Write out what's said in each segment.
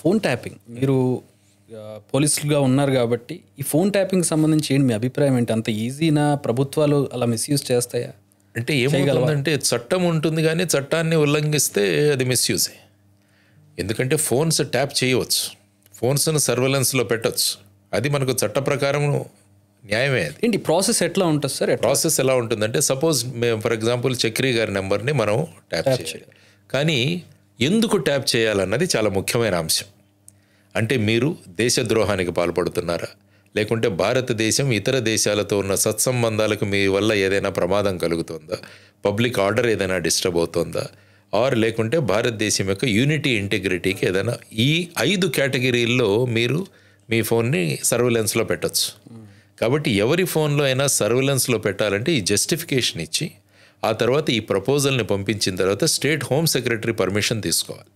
Phone tapping మీరు పోలీసులుగా ఉన్నారు కాబట్టి ఈ ఫోన్ ట్యాపింగ్ సంబంధించి ఏంటి మీ అభిప్రాయం ఏంటి? అంత ఈజీనా? ప్రభుత్వాలు అలా మిస్యూజ్ చేస్తాయా? అంటే ఏమవుతుందంటే చట్టం ఉంటుంది కానీ చట్టాన్ని ఉల్లంఘిస్తే అది మిస్యూజే. ఎందుకంటే ఫోన్స్ ట్యాప్ చేయవచ్చు, ఫోన్స్ను సర్వేలెన్స్లో పెట్టవచ్చు, అది మనకు చట్ట ప్రకారం న్యాయమే. అది ఏంటి ప్రాసెస్ ఎట్లా ఉంటుంది సార్? ప్రాసెస్ ఎలా ఉంటుందంటే సపోజ్ ఫర్ ఎగ్జాంపుల్ చక్రి గారి నెంబర్ని మనం ట్యాప్ చేయాలి, కానీ ఎందుకు ట్యాప్ చేయాలన్నది చాలా ముఖ్యమైన అంశం. అంటే మీరు దేశద్రోహానికి పాల్పడుతున్నారా, లేకుంటే భారతదేశం ఇతర దేశాలతో ఉన్న సత్సంబంధాలకు మీ వల్ల ఏదైనా ప్రమాదం కలుగుతుందా, పబ్లిక్ ఆర్డర్ ఏదైనా డిస్టర్బ్ అవుతుందా, ఆర్ లేకుంటే భారతదేశం యొక్క యూనిటీ ఇంటిగ్రిటీకి ఏదైనా, ఈ 5 కేటగిరీల్లో మీరు మీ ఫోన్ని సర్వేలెన్స్లో పెట్టచ్చు. కాబట్టి ఎవరి ఫోన్లో అయినా సర్వేలెన్స్లో పెట్టాలంటే ఈ జస్టిఫికేషన్ ఇచ్చి ఆ తర్వాత ఈ ప్రపోజల్ని పంపించిన తర్వాత స్టేట్ హోమ్ సెక్రటరీ పర్మిషన్ తీసుకోవాలి.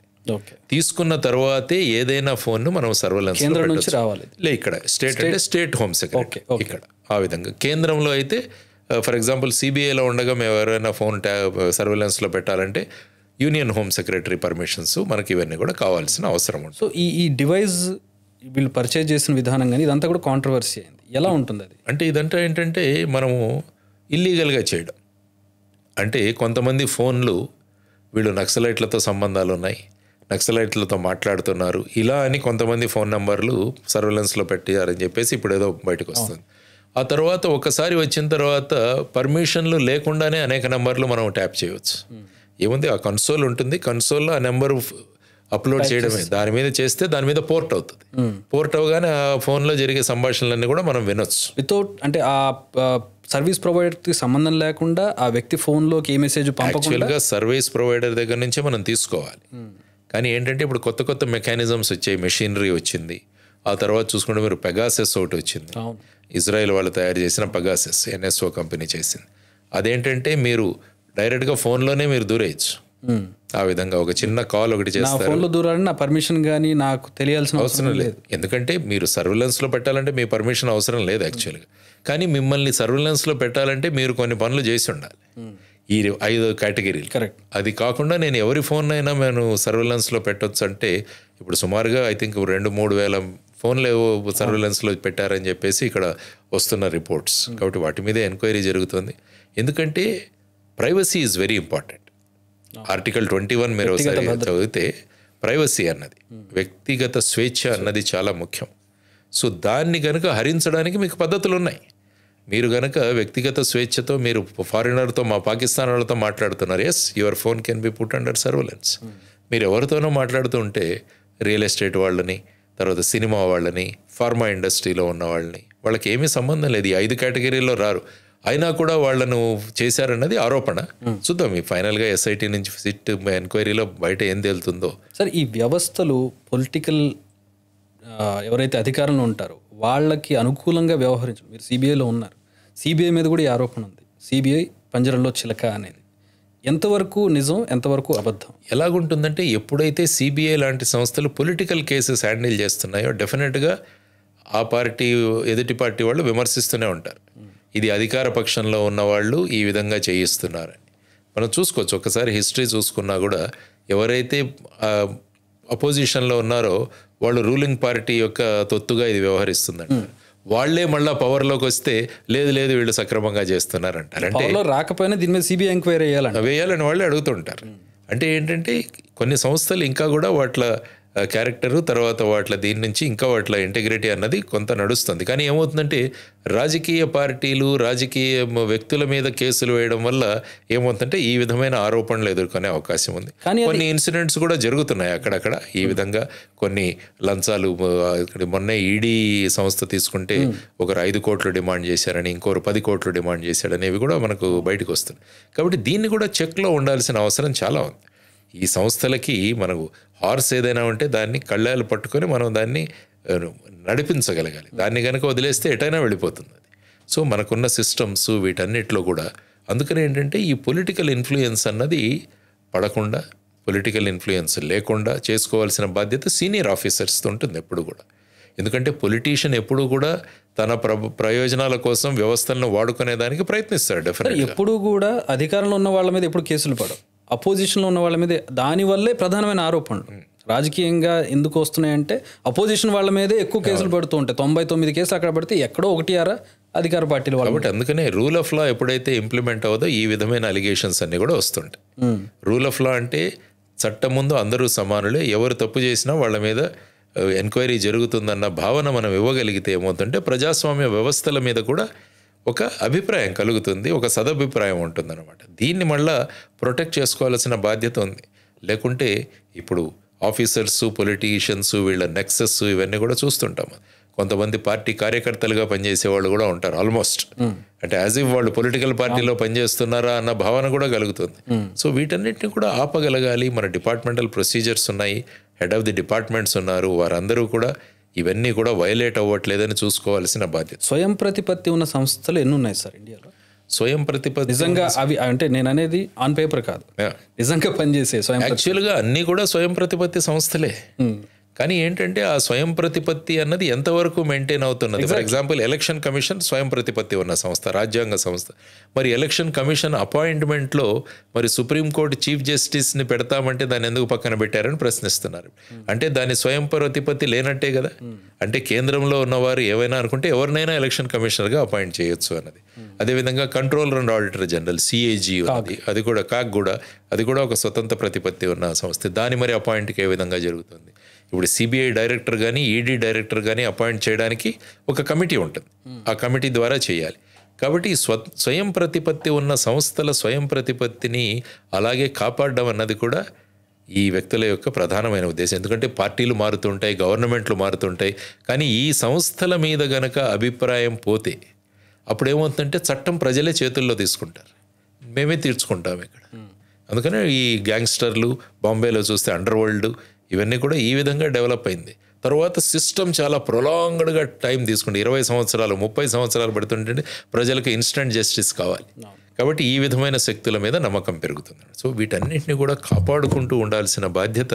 తీసుకున్న తర్వాతే ఏదైనా ఫోన్ను మనం సర్వేలెన్స్ నుంచి రావాలి. ఇక్కడ స్టేట్ అంటే స్టేట్ హోమ్ సెక్రటరీ, ఇక్కడ ఆ విధంగా. కేంద్రంలో అయితే ఫర్ ఎగ్జాంపుల్ సిబిఐలో ఉండగా మేము ఎవరైనా ఫోన్ సర్వేలెన్స్లో పెట్టాలంటే యూనియన్ హోమ్ సెక్రటరీ పర్మిషన్స్ మనకి ఇవన్నీ కూడా కావాల్సిన అవసరం ఉంటుంది. సో ఈ డివైస్ వీళ్ళు పర్చేజ్ చేసిన విధానం కానీ ఇదంతా కూడా కాంట్రవర్సీ అయింది. ఎలా ఉంటుంది అది? అంటే ఇదంతా ఏంటంటే మనము ఇల్లీగల్గా చేయడం. అంటే కొంతమంది ఫోన్లు వీళ్ళు నక్సలైట్లతో సంబంధాలు ఉన్నాయి, నక్సలైట్లతో మాట్లాడుతున్నారు ఇలా అని కొంతమంది ఫోన్ నెంబర్లు సర్వేలెన్స్లో పెట్టారని చెప్పేసి ఇప్పుడు ఏదో బయటకు వస్తుంది. ఆ తర్వాత ఒకసారి వచ్చిన తర్వాత పర్మిషన్లు లేకుండానే అనేక నెంబర్లు మనం ట్యాప్ చేయవచ్చు. ఏముంది, ఆ కన్సోల్ ఉంటుంది, కన్సోల్లో ఆ నెంబర్ అప్లోడ్ చేయడమే, దాని మీద చేస్తే దాని మీద పోర్ట్ అవుతుంది. పోర్ట్ అవగానే ఆ ఫోన్లో జరిగే సంభాషణలన్నీ కూడా మనం వినొచ్చు వితౌట్, అంటే ఆ సర్వీస్ ప్రొవైడర్కి సంబంధం లేకుండా ఆ వ్యక్తి ఫోన్లోకి ఏ మెసేజ్ యాక్చువల్గా సర్వీస్ ప్రొవైడర్ దగ్గర నుంచే మనం తీసుకోవాలి. కానీ ఏంటంటే ఇప్పుడు కొత్త కొత్త మెకానిజమ్స్ వచ్చాయి, మెషినరీ వచ్చింది. ఆ తర్వాత చూసుకుంటే మీరు పెగాసెస్ ఒకటి వచ్చింది, ఇజ్రాయెల్ వాళ్ళు తయారు చేసిన పెగాసెస్, NSO కంపెనీ చేసింది. అదేంటంటే మీరు డైరెక్ట్గా ఫోన్లోనే మీరు దూరేయచ్చు. ఆ విధంగా ఒక చిన్న కాల్ ఒకటి చేస్తారు, ఫోన్లో దూరాలని నా పర్మిషన్ కానీ నాకు తెలియాల్సిన అవసరం లేదు. ఎందుకంటే మీరు సర్వేలెన్స్లో పెట్టాలంటే మీ పర్మిషన్ అవసరం లేదు యాక్చువల్గా. కానీ మిమ్మల్ని సర్వేలెన్స్లో పెట్టాలంటే మీరు కొన్ని పనులు చేసి ఉండాలి, ఈ 5 కేటగిరీలు. కరెక్ట్. అది కాకుండా నేను ఎవరి ఫోన్ అయినా నేను సర్వేలెన్స్లో పెట్టవచ్చు అంటే ఇప్పుడు సుమారుగా ఐ థింక్ 2-3 వేల ఫోన్లు ఏవో సర్వేలెన్స్లో పెట్టారని చెప్పేసి ఇక్కడ వస్తున్న రిపోర్ట్స్. కాబట్టి వాటి మీద ఎంక్వైరీ జరుగుతుంది. ఎందుకంటే privacy is very important. Article 21 మీరు ఒకసారి చదివితే ప్రైవసీ అన్నది, వ్యక్తిగత స్వేచ్ఛ అన్నది చాలా ముఖ్యం. సో దాన్ని కనుక హరించడానికి మీకు పద్ధతులు ఉన్నాయి. మీరు కనుక వ్యక్తిగత స్వేచ్ఛతో మీరు ఫారినర్తో, మా పాకిస్తాన్ వాళ్ళతో మాట్లాడుతున్నారు, yes your phone can be put under surveillance. మీరు ఎవరితోనో మాట్లాడుతూ ఉంటే రియల్ ఎస్టేట్ వాళ్ళని, తర్వాత సినిమా వాళ్ళని, ఫార్మా ఇండస్ట్రీలో ఉన్న వాళ్ళని, వాళ్ళకి ఏమీ సంబంధం లేదు, ఈ 5 కేటగిరీల్లో రారు, అయినా కూడా వాళ్ళను చేశారన్నది ఆరోపణ. చూద్దాం ఈ ఫైనల్గా SIT నుంచి సిట్ ఎంక్వైరీలో బయట ఏం తేలుతుందో. సార్, ఈ వ్యవస్థలు పొలిటికల్ ఎవరైతే అధికారంలో ఉంటారో వాళ్ళకి అనుకూలంగా వ్యవహరించడం, మీరు CBIలో ఉన్నారు, CBI మీద కూడా ఈ ఆరోపణ ఉంది, CBI పంజరంలో చిలక అనేది. ఎంతవరకు నిజం, ఎంతవరకు అబద్ధం? ఎలాగుంటుందంటే ఎప్పుడైతే CBI లాంటి సంస్థలు పొలిటికల్ కేసెస్ హ్యాండిల్ చేస్తున్నాయో డెఫినెట్గా ఆ పార్టీ, ఎదుటి పార్టీ వాళ్ళు విమర్శిస్తూనే ఉంటారు, ఇది అధికార పక్షంలో ఉన్నవాళ్ళు ఈ విధంగా చేయిస్తున్నారని. మనం చూసుకోవచ్చు, ఒకసారి హిస్టరీ చూసుకున్నా కూడా ఎవరైతే అపోజిషన్లో ఉన్నారో వాళ్ళు రూలింగ్ పార్టీ యొక్క తొత్తుగా ఇది వ్యవహరిస్తుందంట. వాళ్లే మళ్ళీ పవర్లోకి వస్తే లేదు లేదు వీళ్ళు సక్రమంగా చేస్తున్నారంటారు. అంటే రాకపోయినా దీని మీద CBI ఎంక్వైరీ వేయాలని వాళ్ళే అడుగుతుంటారు. అంటే ఏంటంటే కొన్ని సంస్థలు ఇంకా కూడా వాట్ల క్యారెక్టరు, తర్వాత వాట్ల దీని నుంచి ఇంకా వాట్ల ఇంటిగ్రిటీ అన్నది కొంత నడుస్తుంది. కానీ ఏమవుతుందంటే రాజకీయ పార్టీలు, రాజకీయ వ్యక్తుల మీద కేసులు వేయడం వల్ల ఏమవుతుందంటే ఈ విధమైన ఆరోపణలు ఎదుర్కొనే అవకాశం ఉంది. కొన్ని ఇన్సిడెంట్స్ కూడా జరుగుతున్నాయి అక్కడక్కడ ఈ విధంగా. కొన్ని లంచాలు, మొన్నే ED సంస్థ తీసుకుంటే ఒకరు 5 కోట్లు డిమాండ్ చేశారని, ఇంకొకరు 10 కోట్లు డిమాండ్ చేశాడనేవి కూడా మనకు బయటకు వస్తుంది. కాబట్టి దీన్ని కూడా చెక్లో ఉండాల్సిన అవసరం చాలా ఉంది. ఈ సంస్థలకి మనకు హార్స్ ఏదైనా ఉంటే దాన్ని కళ్ళాలు పట్టుకొని మనం దాన్ని నడిపించగలగాలి. దాన్ని కనుక వదిలేస్తే ఎటైనా వెళ్ళిపోతుంది అది. సో మనకున్న సిస్టమ్స్ వీటన్నిటిలో కూడా అందుకని ఏంటంటే ఈ పొలిటికల్ ఇన్ఫ్లుయెన్స్ అన్నది పడకుండా, పొలిటికల్ ఇన్ఫ్లుయెన్స్ లేకుండా చేసుకోవాల్సిన బాధ్యత సీనియర్ ఆఫీసర్స్తో ఉంటుంది ఎప్పుడు కూడా. ఎందుకంటే పొలిటీషియన్ ఎప్పుడు కూడా తన ప్రయోజనాల కోసం వ్యవస్థలను వాడుకునే దానికి ప్రయత్నిస్తాడు. డెఫినెట్గా ఎప్పుడు కూడా అధికారంలో ఉన్న వాళ్ళ మీద ఎప్పుడు కేసులు పడవు, అపోజిషన్లో ఉన్న వాళ్ళ మీద దానివల్లే ప్రధానమైన ఆరోపణలు. రాజకీయంగా ఎందుకు వస్తున్నాయంటే అపోజిషన్ వాళ్ళ మీదే ఎక్కువ కేసులు పడుతూ ఉంటాయి. 99 కేసులు అక్కడ పడితే ఎక్కడో 1 అధికార పార్టీల వాళ్ళు. కాబట్టి అందుకనే రూల్ ఆఫ్ లా ఎప్పుడైతే ఇంప్లిమెంట్ అవ్వదో ఈ విధమైన అలిగేషన్స్ అన్నీ కూడా వస్తుంటాయి. రూల్ ఆఫ్ లా అంటే చట్టం ముందు అందరూ సమానులే, ఎవరు తప్పు చేసినా వాళ్ళ మీద ఎంక్వైరీ జరుగుతుందన్న భావన మనం ఇవ్వగలిగితే ఏమవుతుందంటే ప్రజాస్వామ్య వ్యవస్థల మీద కూడా ఒక అభిప్రాయం కలుగుతుంది, ఒక సదభిప్రాయం ఉంటుందన్నమాట. దీన్ని మళ్ళా ప్రొటెక్ట్ చేసుకోవాల్సిన బాధ్యత ఉంది. లేకుంటే ఇప్పుడు ఆఫీసర్స్, పొలిటీషియన్స్ వీళ్ళ నెక్సెస్ ఇవన్నీ కూడా చూస్తుంటాం. కొంతమంది పార్టీ కార్యకర్తలుగా పనిచేసే వాళ్ళు కూడా ఉంటారు ఆల్మోస్ట్. అంటే యాజ్ ఇఫ్ వాళ్ళు పొలిటికల్ పార్టీలో పనిచేస్తున్నారా అన్న భావన కూడా కలుగుతుంది. సో వీటన్నిటిని కూడా ఆపగలగాలి. మన డిపార్ట్మెంటల్ ప్రొసీజర్స్ ఉన్నాయి, హెడ్ ఆఫ్ ది డిపార్ట్మెంట్స్ ఉన్నారు, వారందరూ కూడా ఇవన్నీ కూడా వైలేట్ అవ్వట్లేదని చూసుకోవాల్సిన బాధ్యత. స్వయం ప్రతిపత్తి ఉన్న సంస్థలు ఎన్ని ఉన్నాయి సార్ ఇండియాలో? స్వయం ప్రతిపత్తి నిజంగా అవి అంటే నేను అనేది ఆన్ పేపర్ కాదు, నిజంగా పనిచేసే స్వయం. యాక్చువల్గా అన్నీ కూడా స్వయం ప్రతిపత్తి సంస్థలే. కానీ ఏంటంటే ఆ స్వయం ప్రతిపత్తి అన్నది ఎంతవరకు మెయింటైన్ అవుతున్నది. ఫర్ ఎగ్జాంపుల్ ఎలక్షన్ కమిషన్ స్వయం ప్రతిపత్తి ఉన్న సంస్థ, రాజ్యాంగ సంస్థ. మరి ఎలక్షన్ కమిషన్ అపాయింట్మెంట్లో మరి సుప్రీంకోర్టు చీఫ్ జస్టిస్ని పెడతామంటే దాన్ని ఎందుకు పక్కన పెట్టారని ప్రశ్నిస్తున్నారు. అంటే దాని స్వయం ప్రతిపత్తి లేనట్టే కదా. అంటే కేంద్రంలో ఉన్నవారు ఏవైనా అనుకుంటే ఎవరినైనా ఎలక్షన్ కమిషనర్గా అపాయింట్ చేయొచ్చు అన్నది. అదేవిధంగా controller and auditor general CAG ఉన్నది, అది కూడా కాక్ కూడా, అది కూడా ఒక స్వతంత్ర ప్రతిపత్తి ఉన్న సంస్థ. దాని మరి అపాయింట్కి ఏ విధంగా జరుగుతుంది? ఇప్పుడు సిబిఐ డైరెక్టర్ కానీ ఈడీ డైరెక్టర్ కానీ అపాయింట్ చేయడానికి ఒక కమిటీ ఉంటుంది, ఆ కమిటీ ద్వారా చేయాలి. కాబట్టి స్వయం ప్రతిపత్తి ఉన్న సంస్థల స్వయం ప్రతిపత్తిని అలాగే కాపాడడం అన్నది కూడా ఈ వ్యక్తుల యొక్క ప్రధానమైన ఉద్దేశం. ఎందుకంటే పార్టీలు మారుతుంటాయి, గవర్నమెంట్లు మారుతుంటాయి, కానీ ఈ సంస్థల మీద గనక అభిప్రాయం పోతే అప్పుడు ఏమవుతుందంటే చట్టం ప్రజలే చేతుల్లో తీసుకుంటారు, మేమే తీర్చుకుంటాం ఇక్కడ. అందుకనే ఈ గ్యాంగ్స్టర్లు బాంబేలో చూస్తే అండర్ వరల్డ్ ఇవన్నీ కూడా ఈ విధంగా డెవలప్ అయింది. తర్వాత సిస్టమ్ చాలా ప్రొలాంగ్డ్గా టైం తీసుకుంటే 20 సంవత్సరాలు 30 సంవత్సరాలు పడుతుంటే ప్రజలకు ఇన్స్టంట్ జస్టిస్ కావాలి. కాబట్టి ఈ విధమైన శక్తుల మీద నమ్మకం పెరుగుతుంది. సో వీటన్నిటిని కూడా కాపాడుకుంటూ ఉండాల్సిన బాధ్యత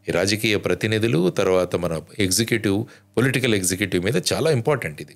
ఈ రాజకీయ ప్రతినిధులు, తర్వాత మన ఎగ్జిక్యూటివ్, పొలిటికల్ ఎగ్జిక్యూటివ్ మీద చాలా ఇంపార్టెంట్ ఇది.